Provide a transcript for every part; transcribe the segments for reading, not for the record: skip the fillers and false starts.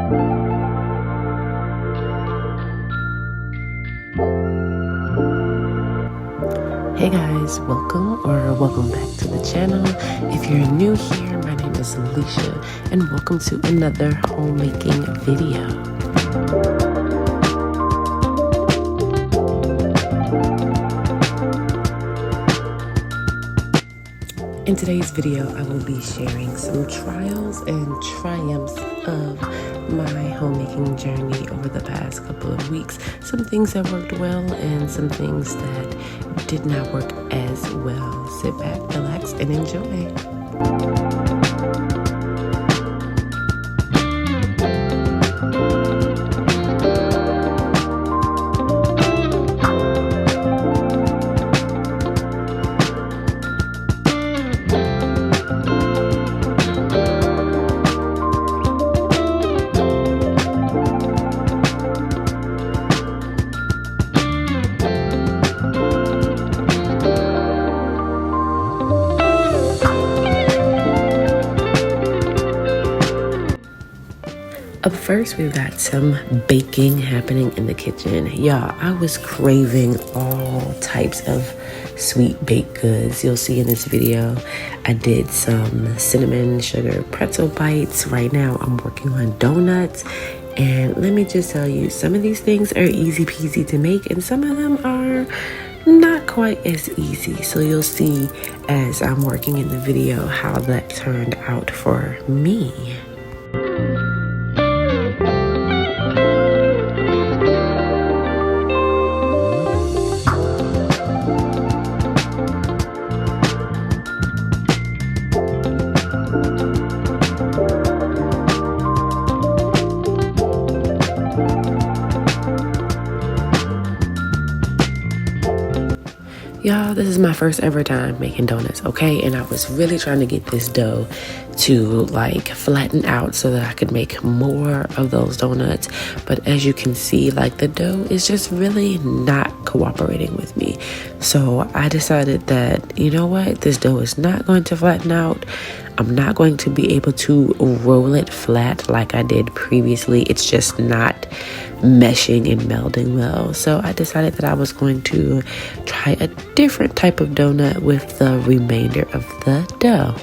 Hey guys, welcome back to the channel. If you're new here, my name is Alicia and welcome to another homemaking video. In today's video, I will be sharing some trials and triumphs of my homemaking journey over the past couple of weeks. Some things that worked well and some things that did not work as well. Sit back, relax, and enjoy. Up first, we've got some baking happening in the kitchen. Y'all, I was craving all types of sweet baked goods. You'll see in this video, I did some cinnamon sugar pretzel bites. Right now, I'm working on donuts. And let me just tell you, some of these things are easy peasy to make, and some of them are not quite as easy. So you'll see as I'm working in the video how that turned out for me. Y'all, this is my first ever time making donuts, okay? And I was really trying to get this dough to like flatten out so that I could make more of those donuts. But as you can see, like the dough is just really not cooperating with me. So I decided that, you know what? This dough is not going to flatten out. I'm not going to be able to roll it flat like I did previously. It's just not meshing and melding well. So I decided that I was going to try a different type of donut with the remainder of the dough.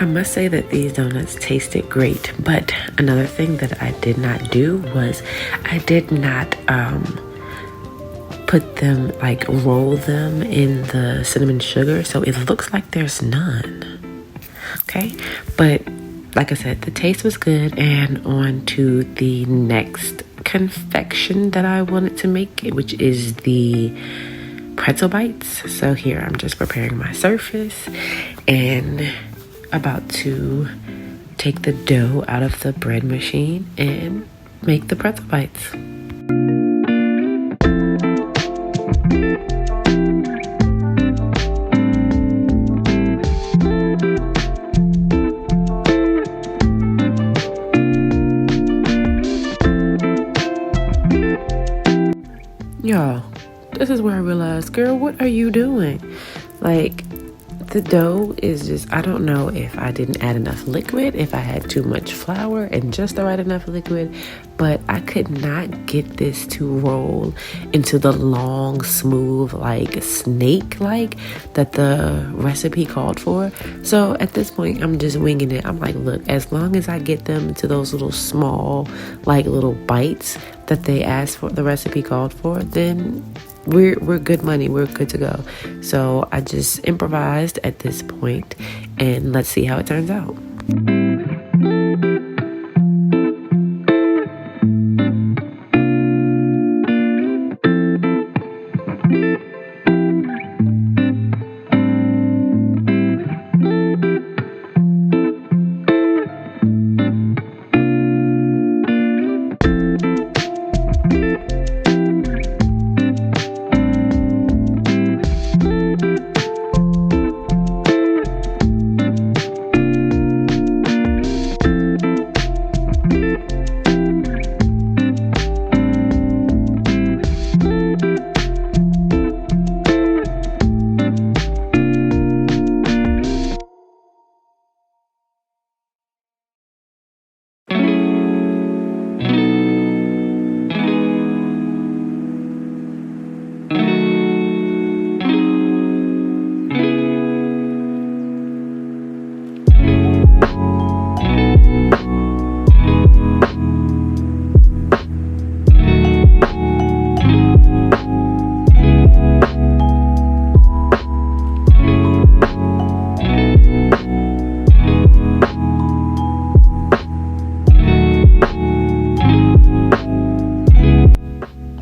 I must say that these donuts tasted great, but another thing that I did not do was I did not put them, like roll them in the cinnamon sugar, so it looks like there's none. Okay, but like I said, the taste was good. And on to the next confection that I wanted to make, which is the pretzel bites. So here I'm just preparing my surface and about to take the dough out of the bread machine and make the pretzel bites. Y'all, this is where I realized, girl, what are you doing? Like, the dough is just, I don't know if I didn't add enough liquid, if I had too much flour and just the right enough liquid, but I could not get this to roll into the long, smooth, like snake-like that the recipe called for. So at this point, I'm just winging it. I'm like, look, as long as I get them to those little small, like little bites that they asked for, the recipe called for, then we're good money. We're good to go. So I just improvised at this point, and let's see how it turns out.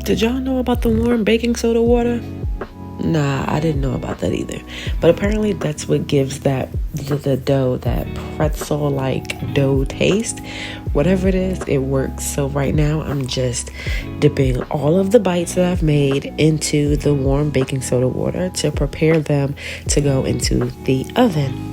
Did y'all know about the warm baking soda water? Nah, I didn't know about that either. But apparently that's what gives that the dough that pretzel-like dough taste. Whatever it is, it works. So right now I'm just dipping all of the bites that I've made into the warm baking soda water to prepare them to go into the oven.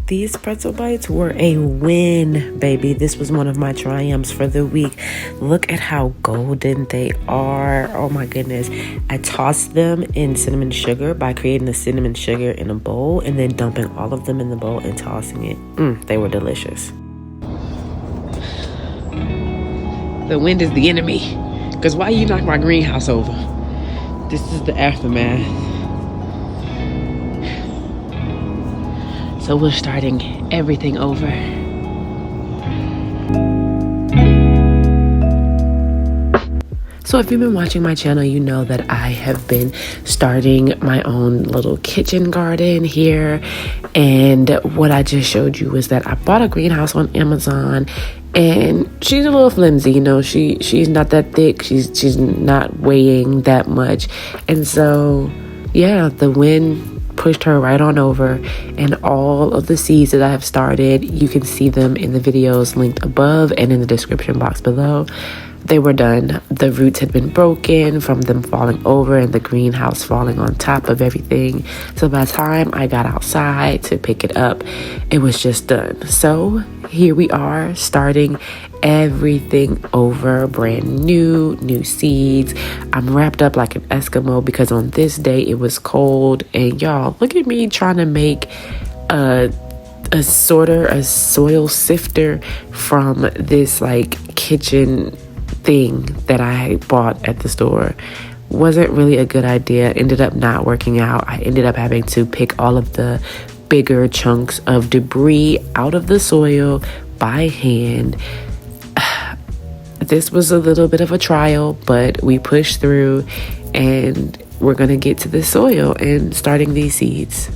These pretzel bites were a win, baby. This was one of my triumphs for the week. Look at how golden they are. Oh my goodness. I tossed them in cinnamon sugar by creating the cinnamon sugar in a bowl and then dumping all of them in the bowl and tossing it. They were delicious. The wind is the enemy. Because why you knock my greenhouse over? This is the aftermath. So we're starting everything over. So if you've been watching my channel, you know that I have been starting my own little kitchen garden here. And what I just showed you is that I bought a greenhouse on Amazon, and she's a little flimsy, you know, she's not that thick, she's not weighing that much. And so yeah, the wind pushed her right on over, and all of the seeds that I have started, you can see them in the videos linked above and in the description box below. They were done. The roots had been broken from them falling over and the greenhouse falling on top of everything. So by the time I got outside to pick it up, it was just done. So here we are, starting everything over, brand new seeds. I'm wrapped up like an Eskimo because on this day it was cold. And y'all, look at me trying to make a soil sifter from this like kitchen thing that I bought at the store. Wasn't really a good idea. Ended up not working out. I ended up having to pick all of the bigger chunks of debris out of the soil by hand. This was a little bit of a trial, but we pushed through, and we're gonna get to the soil and starting these seeds.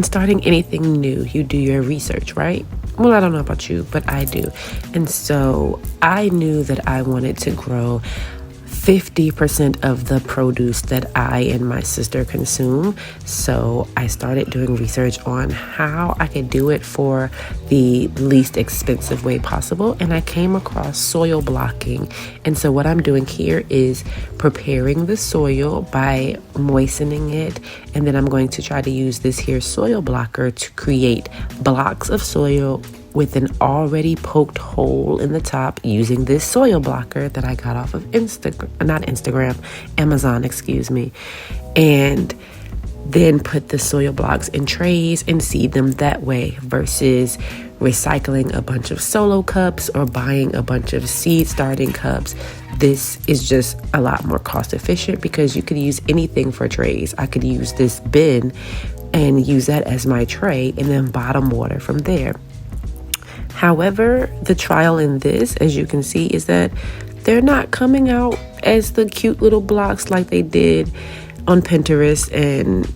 in starting anything new, you do your research, right? Well, I don't know about you, but I do. And so I knew that I wanted to grow 50% of the produce that I and my sister consume. So I started doing research on how I could do it for the least expensive way possible. And I came across soil blocking. And so what I'm doing here is preparing the soil by moistening it. And then I'm going to try to use this here soil blocker to create blocks of soil with an already poked hole in the top using this soil blocker that I got off of Amazon, excuse me. And then put the soil blocks in trays and seed them that way versus recycling a bunch of solo cups or buying a bunch of seed starting cups. This is just a lot more cost efficient because you could use anything for trays. I could use this bin and use that as my tray and then bottom water from there. However, the trial in this, as you can see, is that they're not coming out as the cute little blocks like they did on Pinterest and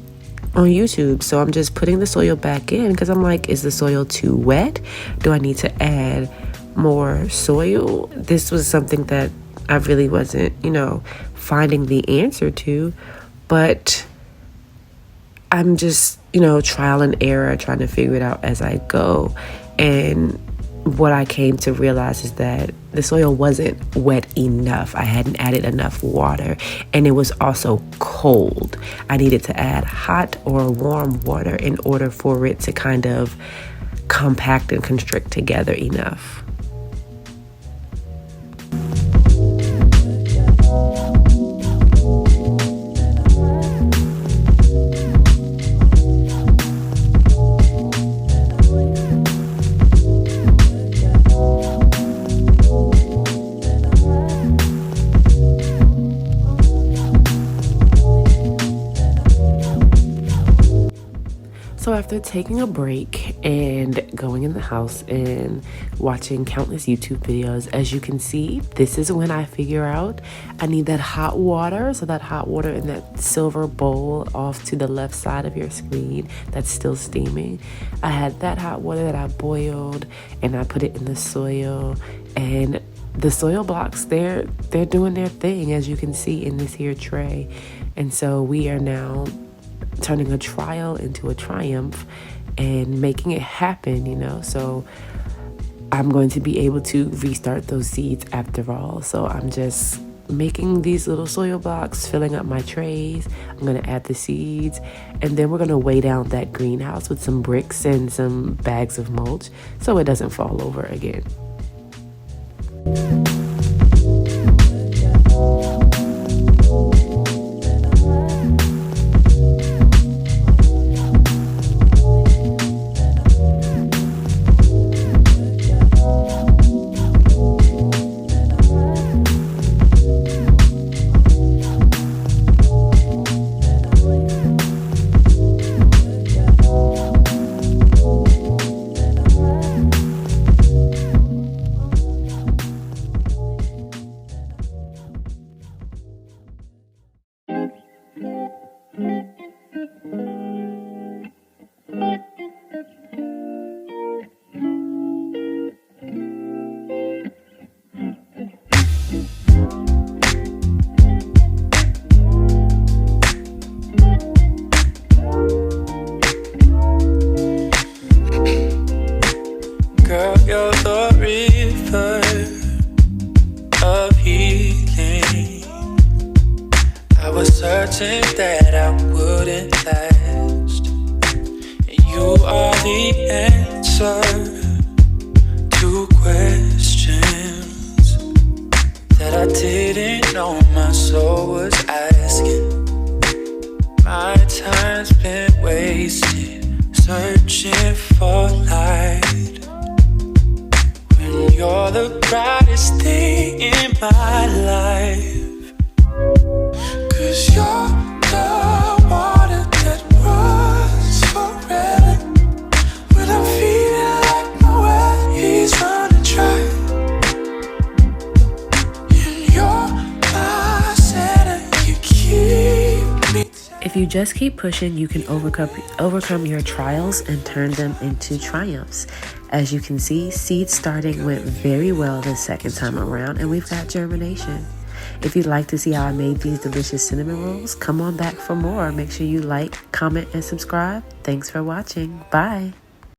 on YouTube. So I'm just putting the soil back in because I'm like, is the soil too wet? Do I need to add more soil? This was something that I really wasn't, finding the answer to, but I'm just, trial and error, trying to figure it out as I go. And what I came to realize is that the soil wasn't wet enough. I hadn't added enough water, and it was also cold. I needed to add hot or warm water in order for it to kind of compact and constrict together enough. So after taking a break and going in the house and watching countless YouTube videos, as you can see, this is when I figure out I need that hot water. So that hot water in that silver bowl off to the left side of your screen that's still steaming. I had that hot water that I boiled and I put it in the soil, and the soil blocks, they're doing their thing, as you can see in this here tray. And so we are now turning a trial into a triumph and making it happen, so I'm going to be able to restart those seeds after all. So I'm just making these little soil blocks, filling up my trays. I'm going to add the seeds, and then we're going to weigh down that greenhouse with some bricks and some bags of mulch so it doesn't fall over again. Certain that I wouldn't last. You are the answer to questions that I didn't know my soul was asking. My time's been wasted searching for light when you're the brightest thing in my life. 'Cause you're the water that runs forever. When I'm feeling like my well is running dry, and you're my center, you keep me. If If you just keep pushing, you can overcome your trials and turn them into triumphs. As you can see, seed starting went very well the second time around, and we've got germination. If you'd like to see how I made these delicious cinnamon rolls, come on back for more. Make sure you like, comment, and subscribe. Thanks for watching. Bye.